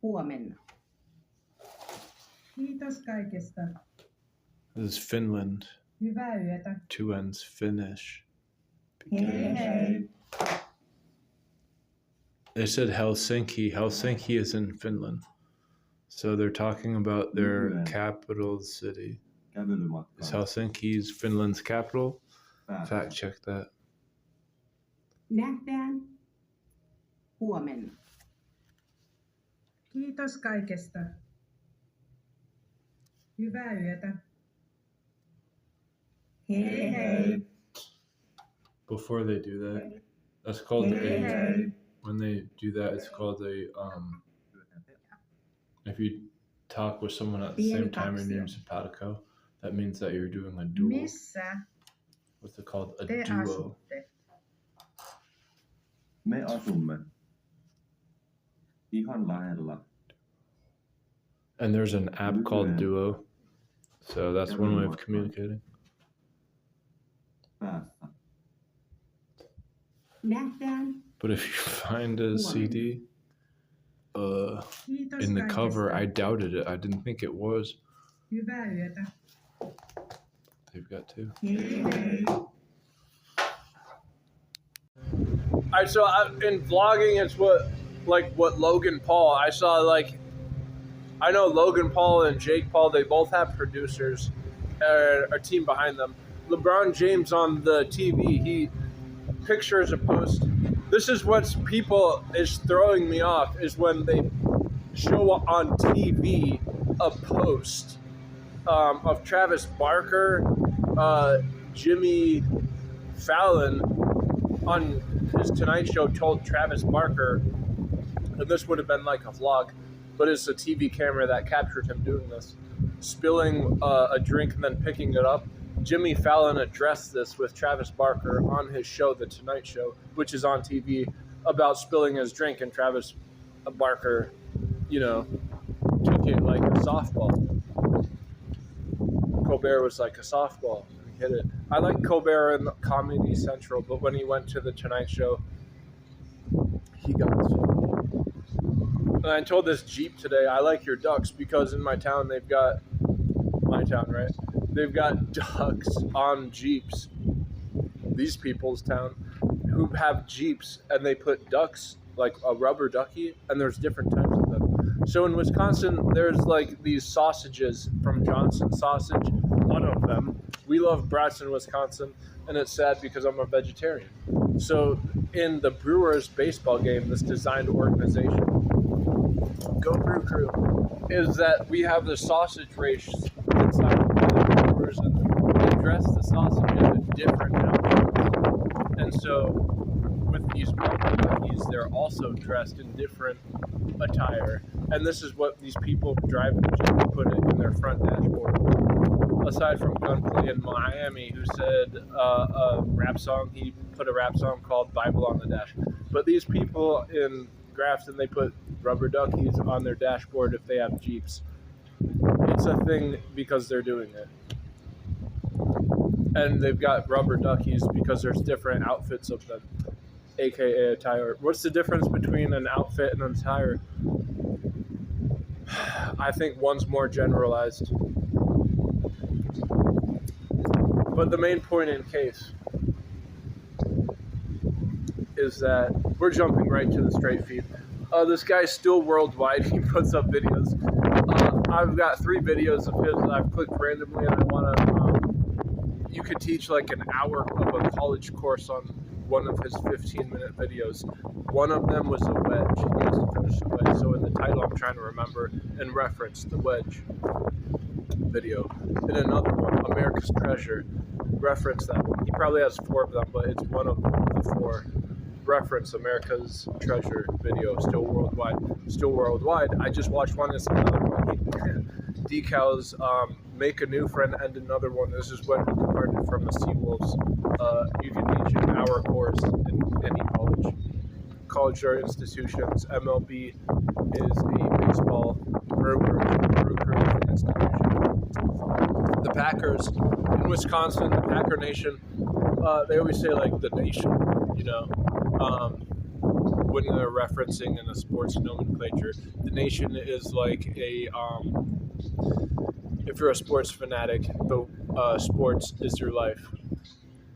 Huomenna. Kiitos kaikesta. This is Finland. Hyvää yötä. Two ends Finnish. Hei hei. They said Helsinki. Helsinki is in Finland. So they're talking about their capital city. Is Helsinki's Finland's capital? Fact check that. Nähdään. Huomenna. Kiitos kaikesta. Hyvää yötä. Hei hei. Before they do that, that's called when they do that, it's called if you talk with someone at the same time and your name's simpatico, that means that you're doing a duel. Missä What's it called? A te duo. asutte? Me asumme ihan lähellä. And there's an app called Duo. So that's one way of communicating. Päässä. Nähdään. But if you find a CD Kiitos in the cover, kaikesta. I doubted it. I didn't think it was. Hyvää yötä. They've got two. Hei hei. Alright, so in vlogging, it's what Logan Paul. I know Logan Paul and Jake Paul. They both have producers, a team behind them. LeBron James on the TV, he pictures a post. This is what people is throwing me off is when they show on TV a post of Travis Barker, Jimmy Fallon on his Tonight Show told Travis Barker, and this would have been like a vlog, but it's a TV camera that captured him doing this, spilling a drink and then picking it up. Jimmy Fallon addressed this with Travis Barker on his show, The Tonight Show, which is on TV, about spilling his drink, and Travis Barker, took it like a softball. Colbert was like a softball. He hit it. I like Colbert in Comedy Central, but when he went to The Tonight Show, he got it. And I told this Jeep today, I like your ducks because in my town, they've got ducks on Jeeps. These people's town who have Jeeps and they put ducks, like a rubber ducky, and there's different types of them. So in Wisconsin, there's like these sausages from Johnson Sausage, one of them. We love brats in Wisconsin, and it's sad because I'm a vegetarian. So in the Brewers baseball game, this designed organization, Go Brew Crew, is that we have the sausage race inside the Brewers, and they dress the sausages in different outfits. And so with these rubber duckies, they're also dressed in different attire. And this is what these people driving the Jeep put it in their front dashboard. Aside from Gunplay in Miami, who said a rap song, he put a rap song called Bible on the Dash. But these people in Grafton, they put rubber duckies on their dashboard if they have Jeeps. It's a thing because they're doing it. And they've got rubber duckies because there's different outfits of them, aka attire. What's the difference between an outfit and an attire? I think one's more generalized. But the main point in case is that we're jumping right to the straight feed. This guy's still worldwide. He puts up videos. I've got 3 videos of his that I've clicked randomly, and I want to. You could teach like an hour of a college course on one of his 15-minute videos. One of them was a wedge. He has to finish the wedge. So in the title, I'm trying to remember and reference the wedge video. In another one, America's Treasure, reference that one. He probably has 4 of them, but it's one of the 4. Reference America's Treasure video, still worldwide. I just watched one. It's another one. Decals, make a new friend and another one. This is when we departed from the Seawolves. You can teach an hour course in any college or institutions. MLB is a baseball brewer institution. The Packers in Wisconsin, the Packer Nation, they always say like the nation, when they're referencing in a sports nomenclature, the nation is like a if you're a sports fanatic, the sports is your life.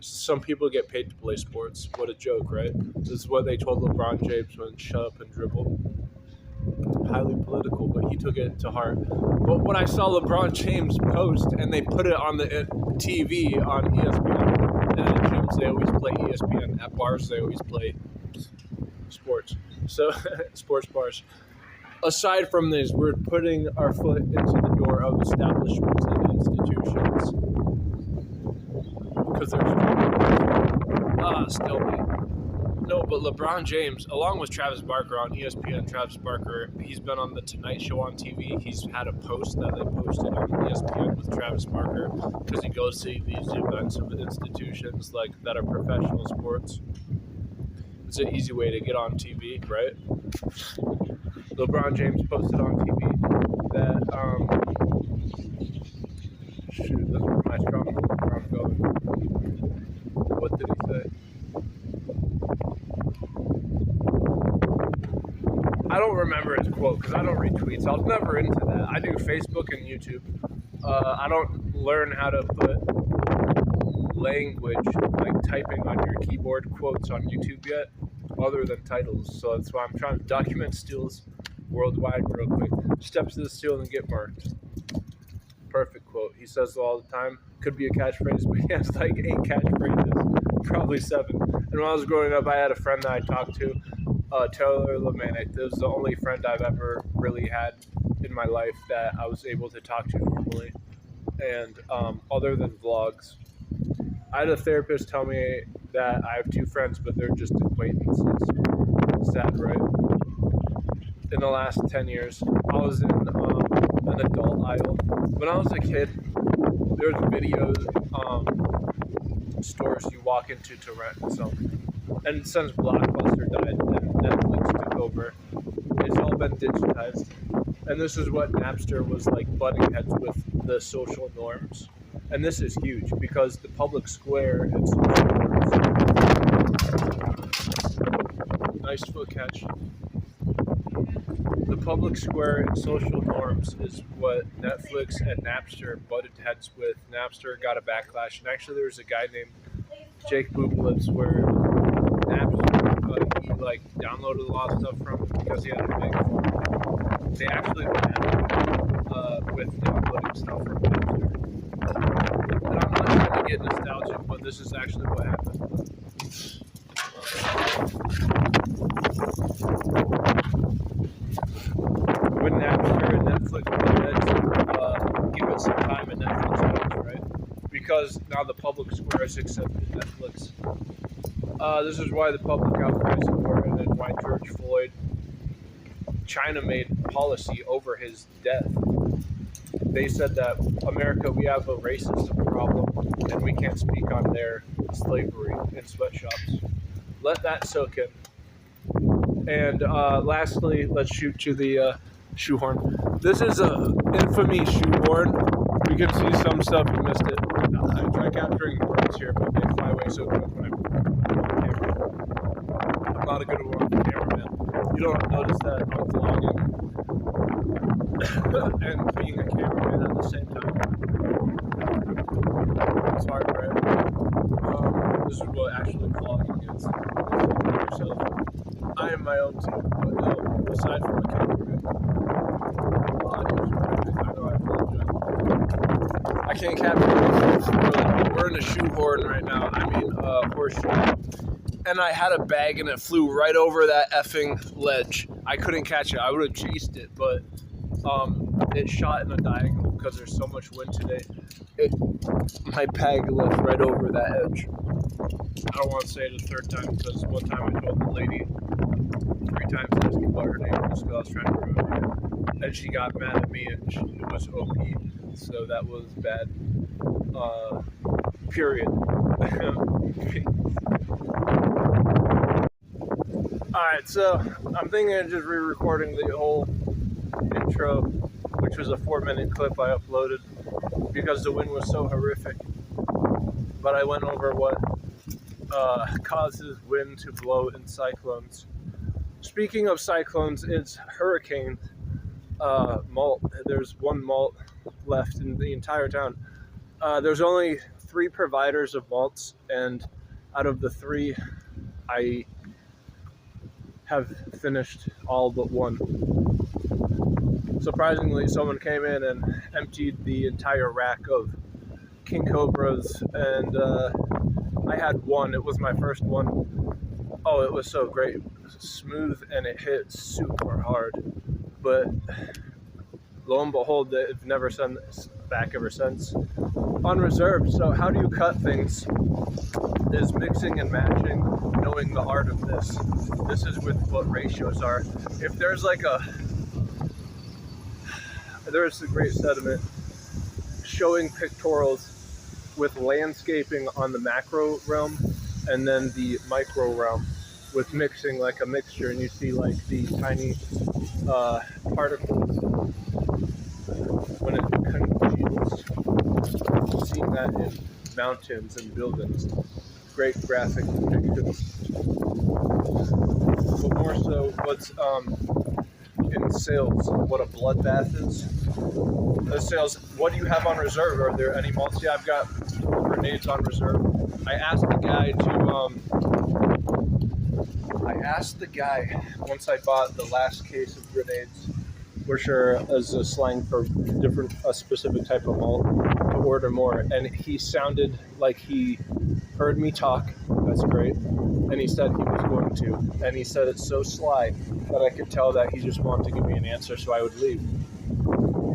Some people get paid to play sports. What a joke, right? This is what they told LeBron James when shut up and dribble. Highly political, but he took it to heart. But when I saw LeBron James post and they put it on the TV on ESPN, and at gyms they always play ESPN, at bars they always play sports. So sports bars. Aside from this, we're putting our foot into the door of establishments and institutions because there's still me. No, but LeBron James, along with Travis Barker on ESPN, Travis Barker, he's been on The Tonight Show on TV. He's had a post that they posted on ESPN with Travis Barker because he goes to these events of institutions like that are professional sports. It's an easy way to get on TV, right? LeBron James posted on TV that, shoot, this is my strong point where I'm going. What did he say? I don't remember his quote because I don't read tweets. I was never into that. I do Facebook and YouTube. I don't learn how to put language, like typing on your keyboard, quotes on YouTube yet, other than titles. So that's why I'm trying to document steals worldwide real quick. Steps to the steal and get marked. Perfect quote. He says it all the time. Could be a catchphrase, but he has like 8 catchphrases, probably 7. And when I was growing up, I had a friend that I talked to, Taylor Lemanek. This was the only friend I've ever really had in my life that I was able to talk to normally. And other than vlogs, I had a therapist tell me that I have 2 friends, but they're just acquaintances. Sad, right? In the last 10 years, I was in an adult aisle. When I was a kid, there's videos, stores you walk into to rent something. And since Blockbuster died and Netflix took over, it's all been digitized. And this is what Napster was like butting heads with the social norms. And this is huge because the public square and social norms. Nice foot catch. The public square and social norms is what Netflix and Napster butted heads with. Napster got a backlash, and actually there was a guy named Jake Booblips where Napster, he like downloaded a lot of stuff from because he had a big phone. They actually went with downloading stuff from Napster. And I'm not trying to get nostalgic, but this is actually what happened. When Napster and Netflix give it some time and Netflix knows, right? Because now the public square has accepted Netflix. This is why the public outcry is important and why George Floyd, China made policy over his death. They said that America, we have a racism problem and we can't speak on their slavery in sweatshops. Let that soak in. And lastly, let's shoot to the shoehorn. This is a infamy shoehorn. You can see some stuff, you missed it. I try capturing birds here, but they fly away so quick when I'm on camera. I'm not a good cameraman. You don't notice that I'm vlogging and being a cameraman at the same time. It's hard, right? This is what actually vlogging is. Yourself. I am my own too, but no, aside from a cameraman. I know I apologize. I can't capture it. We're in a shoehorn right now. I mean, horseshoe. And I had a bag and it flew right over that effing ledge. I couldn't catch it. I would have chased it, but it shot in a diagonal because there's so much wind today. My bag left right over that edge. I don't want to say it a 3rd time because one time I told the lady 3 times asking what her name was because I was trying to ruin it. And she got mad at me and it was OP. So that was bad. Period. Alright, so I'm thinking of just re-recording the whole intro, which was a 4-minute clip I uploaded because the wind was so horrific. But I went over what causes wind to blow in cyclones. Speaking of cyclones, it's hurricane malt. There's one malt left in the entire town. There's only 3 providers of malts, and out of the 3, I have finished all but one. Surprisingly, someone came in and emptied the entire rack of King Cobras, and I had one. It was my first one. Oh, it was so great. It was smooth, and it hit super hard. But lo and behold, they've never sent this back ever since. On reserve, so how do you cut things? Is mixing and matching, knowing the art of this. This is with what ratios are. If there's like there's a great sediment showing pictorials with landscaping on the macro realm and then the micro realm with mixing like a mixture, and you see like the tiny particles when it congeals. Seeing that in mountains and buildings. Great graphic depictions. But more so, what's in sales, what a bloodbath is. The sales, what do you have on reserve? Are there any malts? Yeah, I've got grenades on reserve. I asked the guy once I bought the last case of grenades, which are as a slang for a specific type of malt, to order more, and he sounded like he heard me talk. That's great. And he said he was going to, and he said it so sly that I could tell that he just wanted to give me an answer so I would leave.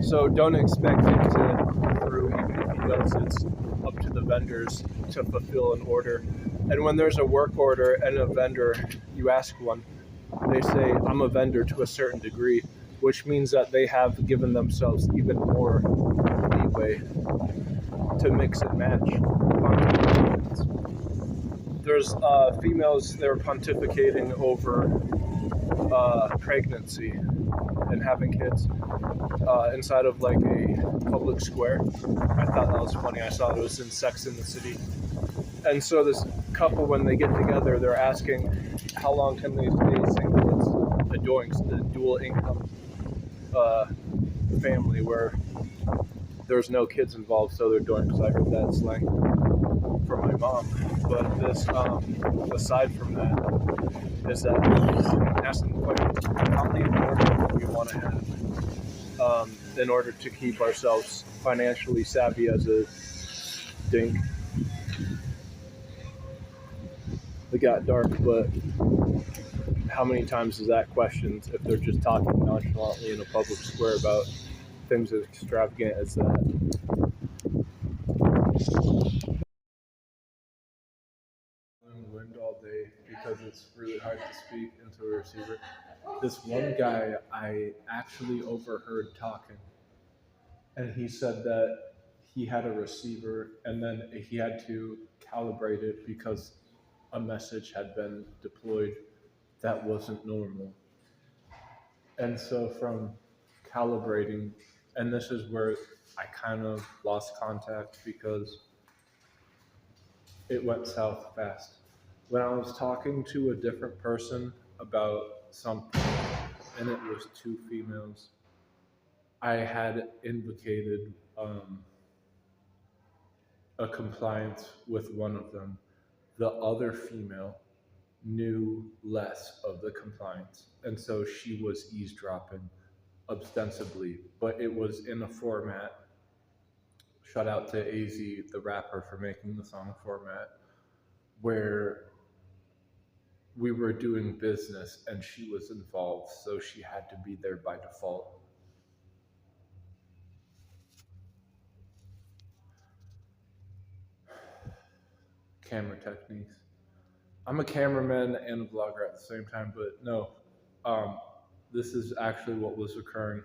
So don't expect him to come through. Even if he does, it's up to the vendors to fulfill an order. And when there's a work order and a vendor, you ask one, they say, I'm a vendor to a certain degree, which means that they have given themselves even more leeway to mix and match. There's females, they're pontificating over pregnancy and having kids inside of like a public square. I thought that was funny. I saw it was in Sex and the City. And so this couple, when they get together, they're asking how long can they stay single. It's the doings, the dual income family where there's no kids involved, so they're doings. I heard that slang from my mom. But this, aside from that, is that asking the question, how many more do we want to have in order to keep ourselves financially savvy as a dink? It got dark, but how many times is that questioned if they're just talking nonchalantly in a public square about things as extravagant as that? Wind all day because it's really hard to speak into a receiver. This one guy I actually overheard talking, and he said that he had a receiver and then he had to calibrate it because a message had been deployed that wasn't normal. And so from calibrating, and this is where I kind of lost contact because it went south fast. When I was talking to a different person about something, and it was 2 females, I had indicated a compliance with one of them. The other female knew less of the compliance, and so she was eavesdropping ostensibly, but it was in a format. Shout out to AZ, the rapper, for making the song format, where we were doing business and she was involved, so she had to be there by default. Camera techniques. I'm a cameraman and a vlogger at the same time, but no, this is actually what was occurring.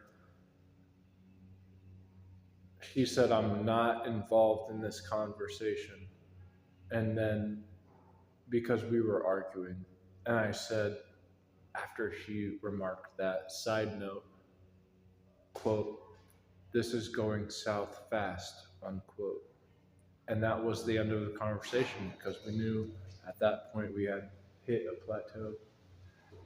She said, I'm not involved in this conversation. And then, because we were arguing, and I said, after she remarked that, side note, quote, this is going south fast, unquote. And that was the end of the conversation because we knew at that point we had hit a plateau.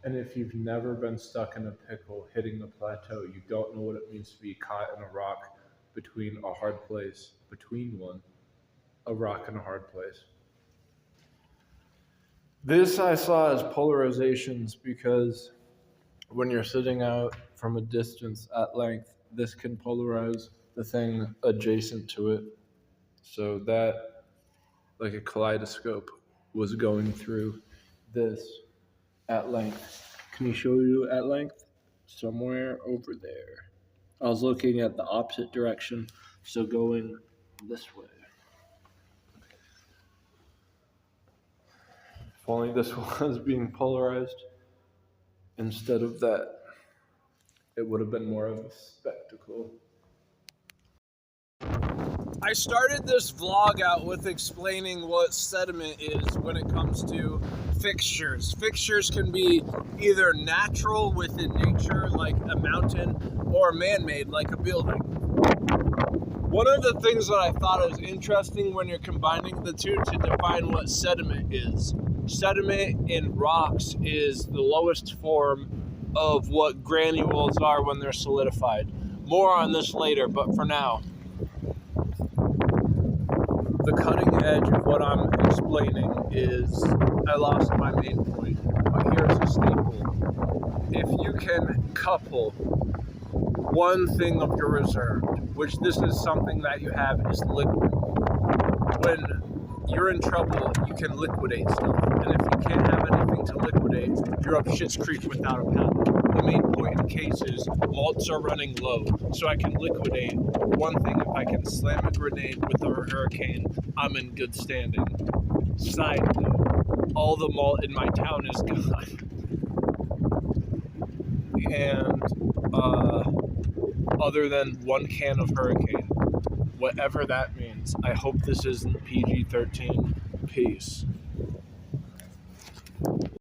And if you've never been stuck in a pickle hitting a plateau, you don't know what it means to be caught in a rock between a hard place, a rock and a hard place. This I saw as polarizations because when you're sitting out from a distance at length, this can polarize the thing adjacent to it. So that, like a kaleidoscope, was going through this at length. Can you show you at length? Somewhere over there. I was looking at the opposite direction, so going this way. If only this was being polarized instead of that, it would have been more of a spectacle. I started this vlog out with explaining what sediment is when it comes to fixtures. Fixtures can be either natural within nature, like a mountain, or man-made, like a building. One of the things that I thought was interesting when you're combining the two to define what sediment is. Sediment in rocks is the lowest form of what granules are when they're solidified. More on this later, but for now, the cutting edge of what I'm explaining is, I lost my main point, but here's a staple. If you can couple one thing of your reserve, which this is something that you have, is liquid. When you're in trouble, you can liquidate stuff. And if you can't have anything to liquidate, you're up shit's creek without a paddle. The main point in the case is malts are running low, so I can liquidate one thing. If I can slam a grenade with a hurricane, I'm in good standing. Side note, all the malt in my town is gone. And other than one can of hurricane, whatever that means, I hope this isn't PG-13. Peace.